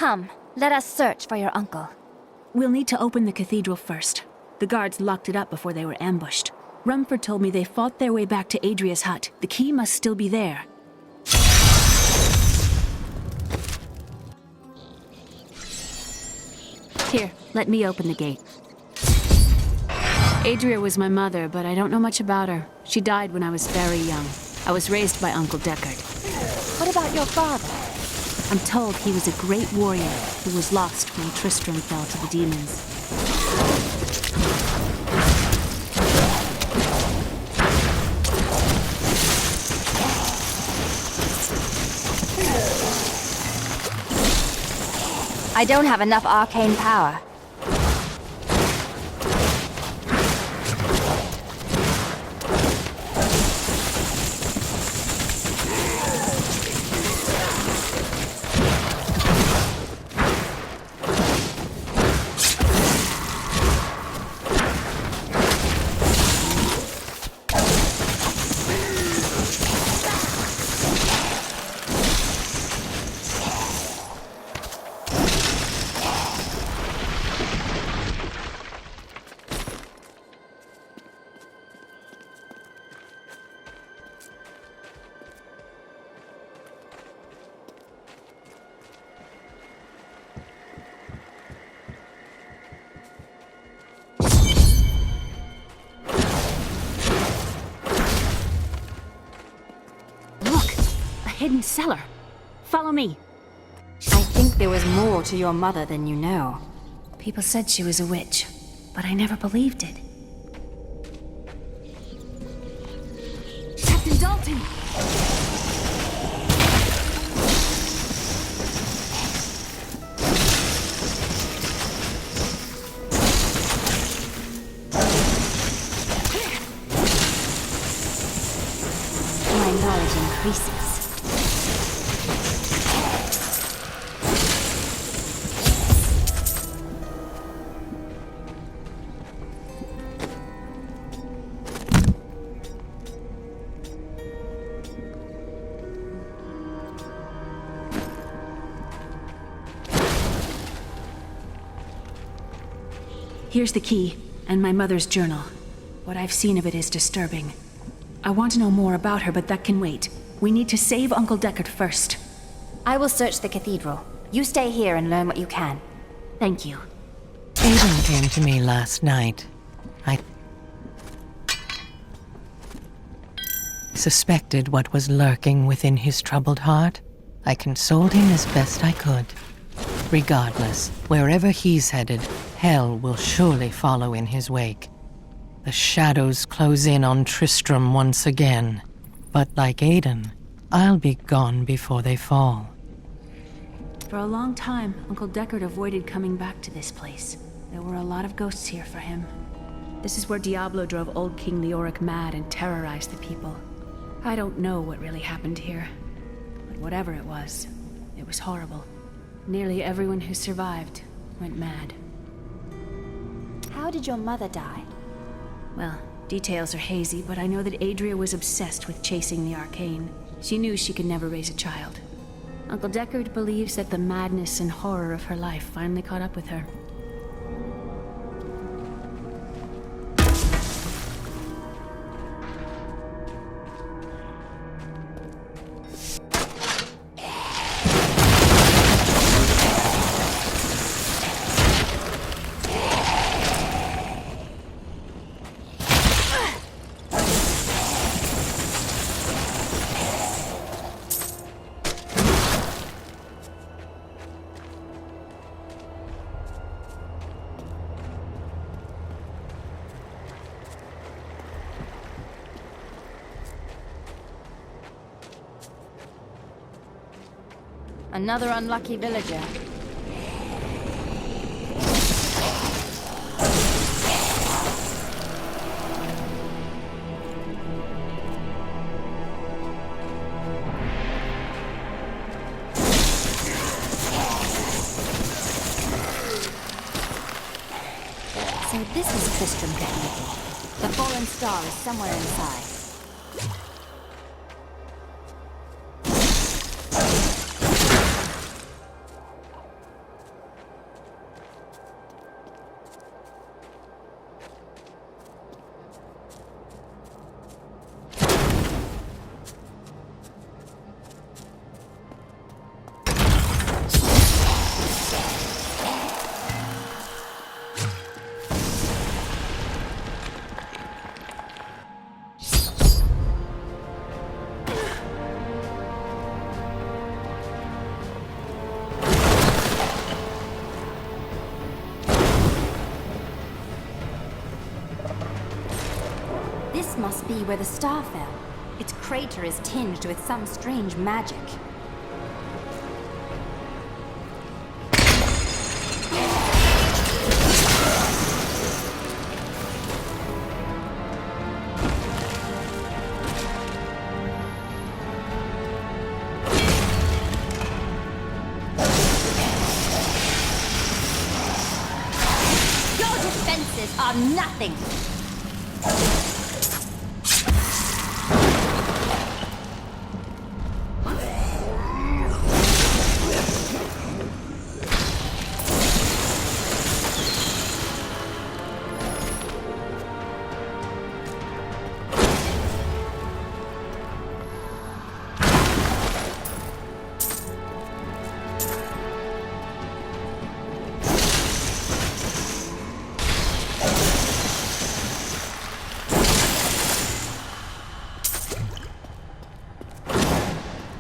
Come, let us search for your uncle. We'll need to open the cathedral first. The guards locked it up before they were ambushed. Rumford told me they fought their way back to Adria's hut. The key must still be there. Here, let me open the gate. Adria was my mother, but I don't know much about her. She died when I was very young. I was raised by Uncle Deckard. What about your father? I'm told he was a great warrior who was lost when Tristram fell to the demons. I don't have enough arcane power. Hidden cellar. Follow me. I think there was more to your mother than you know. People said she was a witch, but I never believed it. Captain Dalton! My knowledge increases. Here's the key, and my mother's journal. What I've seen of it is disturbing. I want to know more about her, but that can wait. We need to save Uncle Deckard first. I will search the cathedral. You stay here and learn what you can. Thank you. Aiden came to me last night. I suspected what was lurking within his troubled heart. I consoled him as best I could. Regardless, wherever he's headed, hell will surely follow in his wake. The shadows close in on Tristram once again. But like Aiden, I'll be gone before they fall. For a long time, Uncle Deckard avoided coming back to this place. There were a lot of ghosts here for him. This is where Diablo drove old King Leoric mad and terrorized the people. I don't know what really happened here, but whatever it was horrible. Nearly everyone who survived went mad. How did your mother die? Well, details are hazy, but I know that Adria was obsessed with chasing the arcane. She knew she could never raise a child. Uncle Deckard believes that the madness and horror of her life finally caught up with her. Another unlucky villager. So this is Tristram Cathedral. The fallen star is somewhere inside. This must be where the star fell. Its crater is tinged with some strange magic. Your defenses are nothing!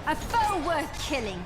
A foe worth killing.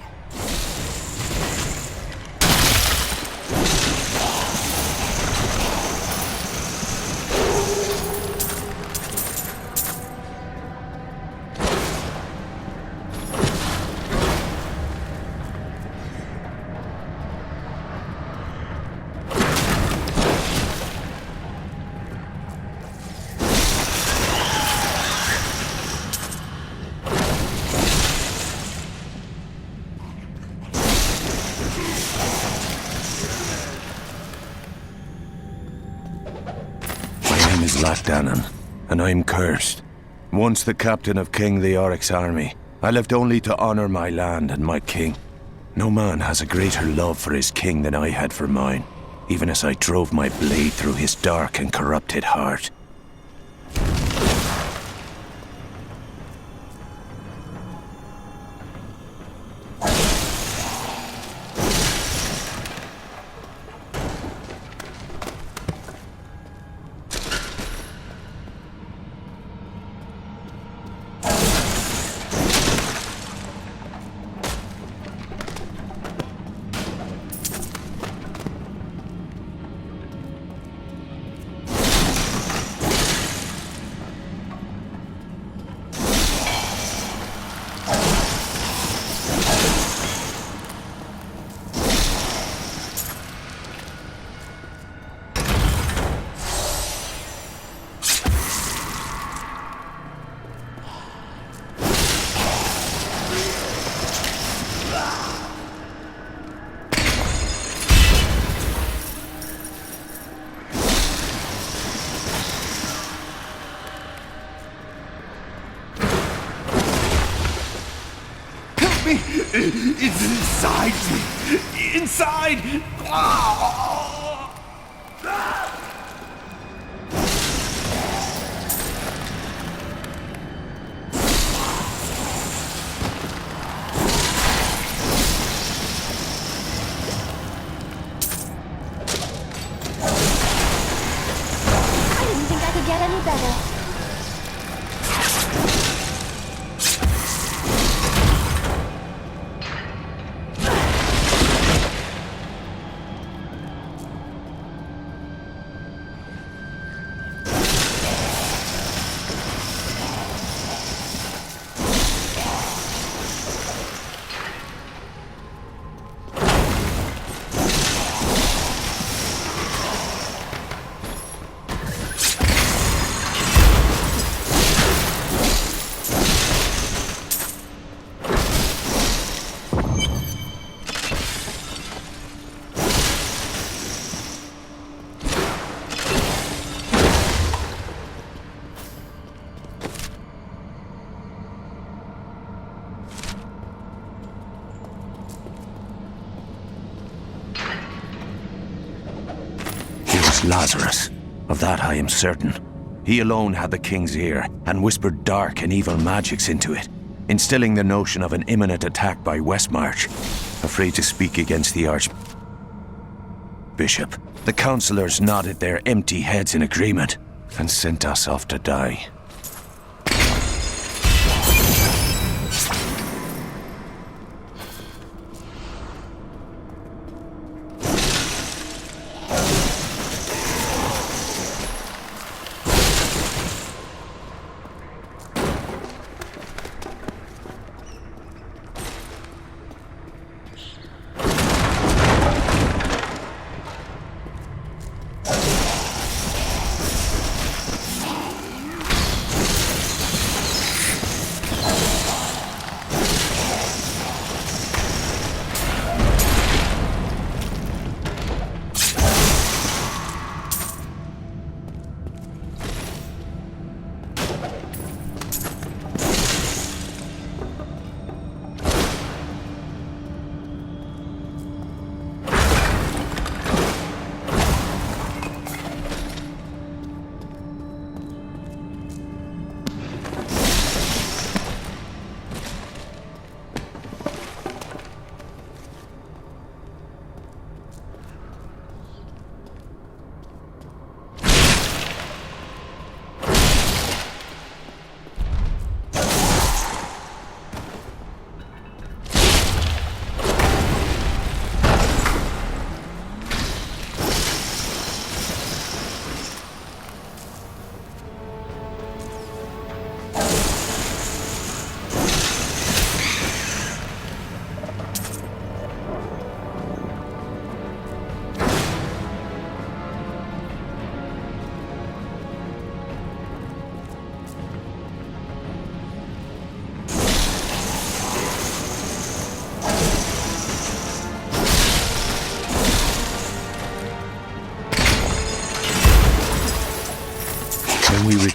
Dannon, and I'm cursed. Once the captain of King Leoric's army, I lived only to honor my land and my king. No man has a greater love for his king than I had for mine, even as I drove my blade through his dark and corrupted heart. It's inside me! Inside! I didn't think I could get any better. Lazarus. Of that I am certain. He alone had the king's ear, and whispered dark and evil magics into it, instilling the notion of an imminent attack by Westmarch. Afraid to speak against the Archbishop, the councillors nodded their empty heads in agreement, and sent us off to die.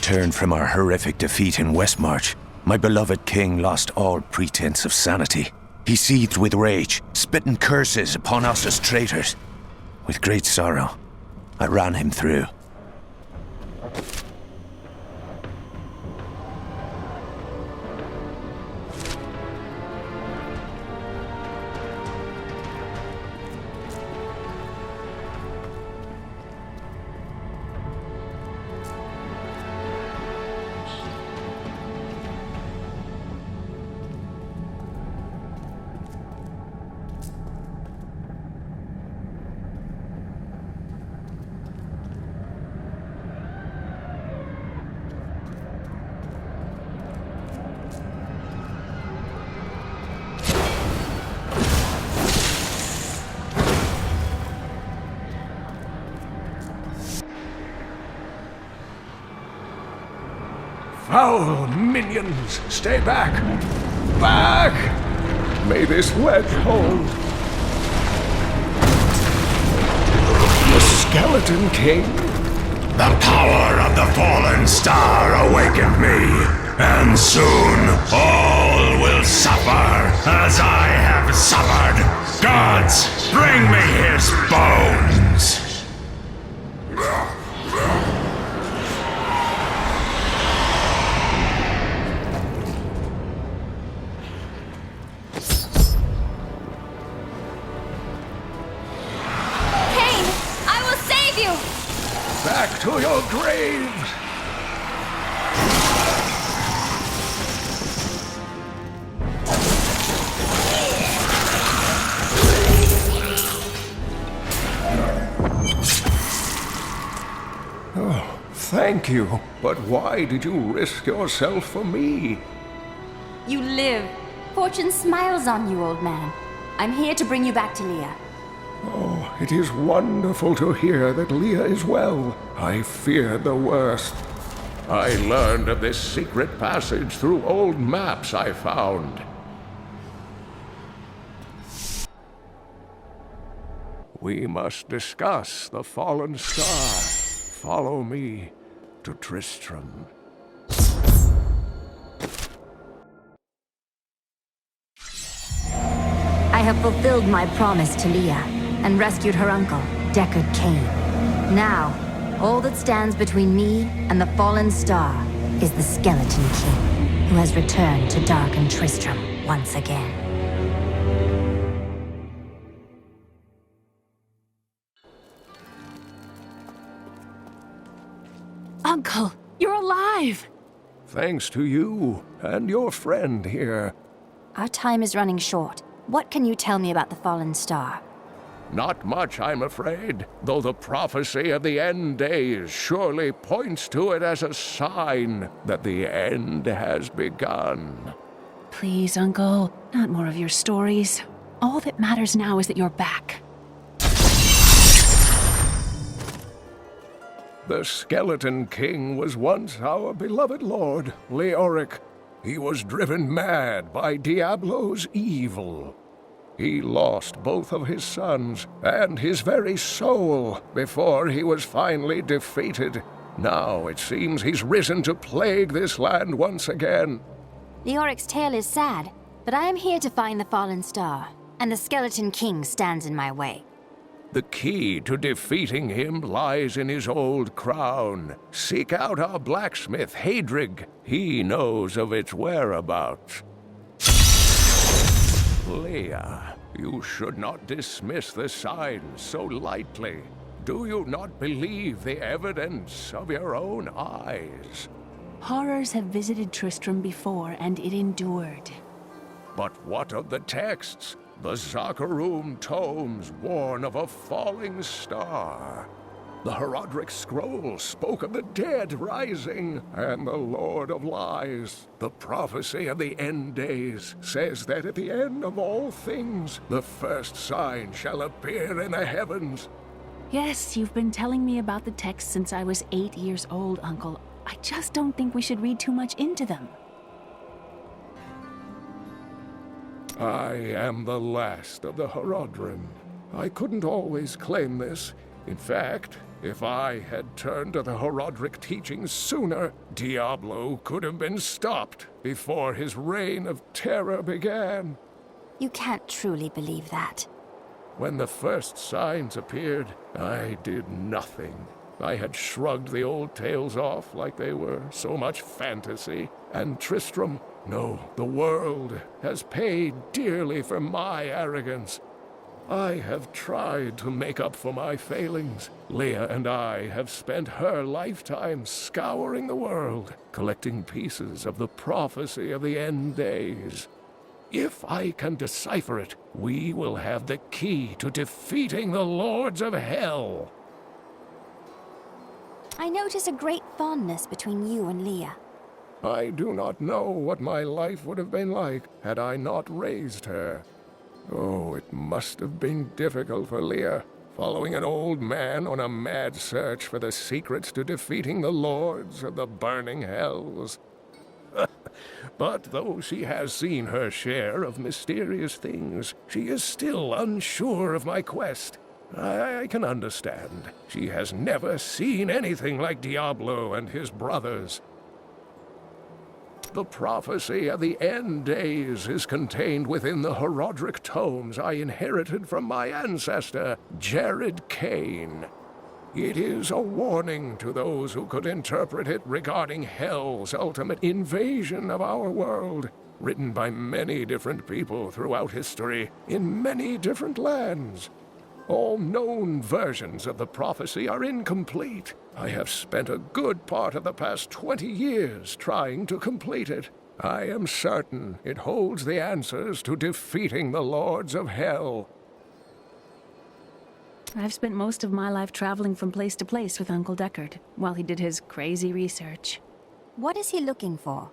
returned from our horrific defeat in Westmarch, my beloved king lost all pretense of sanity. He seethed with rage, spitting curses upon us as traitors. With great sorrow, I ran him through. Foul minions, stay back! Back! May this wedge hold. The Skeleton King? The power of the fallen star awakened me, and soon all will suffer as I have suffered. Gods, bring me his bones! Back to your graves! Oh, thank you. But why did you risk yourself for me? You live. Fortune smiles on you, old man. I'm here to bring you back to Leah. Oh, it is wonderful to hear that Leah is well. I feared the worst. I learned of this secret passage through old maps I found. We must discuss the fallen star. Follow me to Tristram. I have fulfilled my promise to Leah and rescued her uncle, Deckard Cain. Now, all that stands between me and the fallen star is the Skeleton King, who has returned to darken Tristram once again. Uncle, you're alive! Thanks to you and your friend here. Our time is running short. What can you tell me about the fallen star? Not much, I'm afraid, though the prophecy of the end days surely points to it as a sign that the end has begun. Please, Uncle, not more of your stories. All that matters now is that you're back. The Skeleton King was once our beloved lord, Leoric. He was driven mad by Diablo's evil. He lost both of his sons and his very soul before he was finally defeated. Now it seems he's risen to plague this land once again. Leoric's tale is sad, but I am here to find the fallen star, and the Skeleton King stands in my way. The key to defeating him lies in his old crown. Seek out our blacksmith, Hadrig. He knows of its whereabouts. Leah, you should not dismiss the signs so lightly. Do you not believe the evidence of your own eyes? Horrors have visited Tristram before, and it endured. But what of the texts? The Zakharum tomes warn of a falling star. The Herodric scroll spoke of the dead rising, and the Lord of Lies, the prophecy of the end days, says that at the end of all things, the first sign shall appear in the heavens. Yes, you've been telling me about the texts since I was 8 years old, Uncle. I just don't think we should read too much into them. I am the last of the Herodrim. I couldn't always claim this. In fact, if I had turned to the Horodric teachings sooner, Diablo could have been stopped before his reign of terror began. You can't truly believe that. When the first signs appeared, I did nothing. I had shrugged the old tales off like they were so much fantasy. And Tristram, no, the world has paid dearly for my arrogance. I have tried to make up for my failings. Leah and I have spent her lifetime scouring the world, collecting pieces of the prophecy of the end days. If I can decipher it, we will have the key to defeating the lords of hell. I notice a great fondness between you and Leah. I do not know what my life would have been like had I not raised her. Oh, it must have been difficult for Leah, following an old man on a mad search for the secrets to defeating the lords of the burning hells. But though she has seen her share of mysterious things, she is still unsure of my quest. I can understand. She has never seen anything like Diablo and his brothers. The prophecy of the end days is contained within the Horodric tomes I inherited from my ancestor, Jared Cain. It is a warning to those who could interpret it regarding Hell's ultimate invasion of our world, written by many different people throughout history, in many different lands. All known versions of the prophecy are incomplete. I have spent a good part of the past 20 years trying to complete it. I am certain it holds the answers to defeating the lords of hell. I've spent most of my life traveling from place to place with Uncle Deckard, while he did his crazy research. What is he looking for?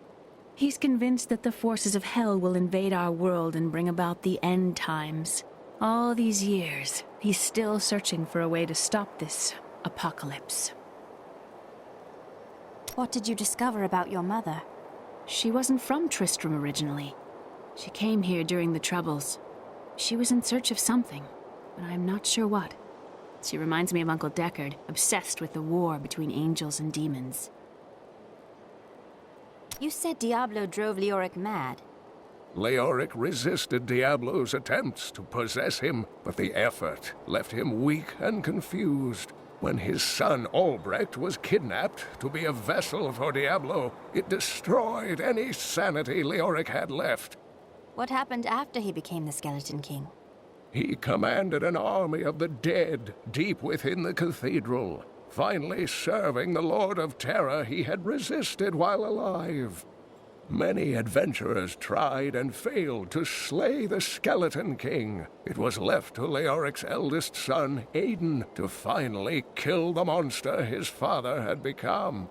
He's convinced that the forces of hell will invade our world and bring about the end times. All these years, he's still searching for a way to stop this apocalypse. What did you discover about your mother? She wasn't from Tristram originally. She came here during the Troubles. She was in search of something, but I'm not sure what. She reminds me of Uncle Deckard, obsessed with the war between angels and demons. You said Diablo drove Leoric mad. Leoric resisted Diablo's attempts to possess him, but the effort left him weak and confused. When his son Albrecht was kidnapped to be a vessel for Diablo, it destroyed any sanity Leoric had left. What happened after he became the Skeleton King? He commanded an army of the dead deep within the cathedral, finally serving the Lord of Terror he had resisted while alive. Many adventurers tried and failed to slay the Skeleton King. It was left to Leoric's eldest son, Aiden, to finally kill the monster his father had become.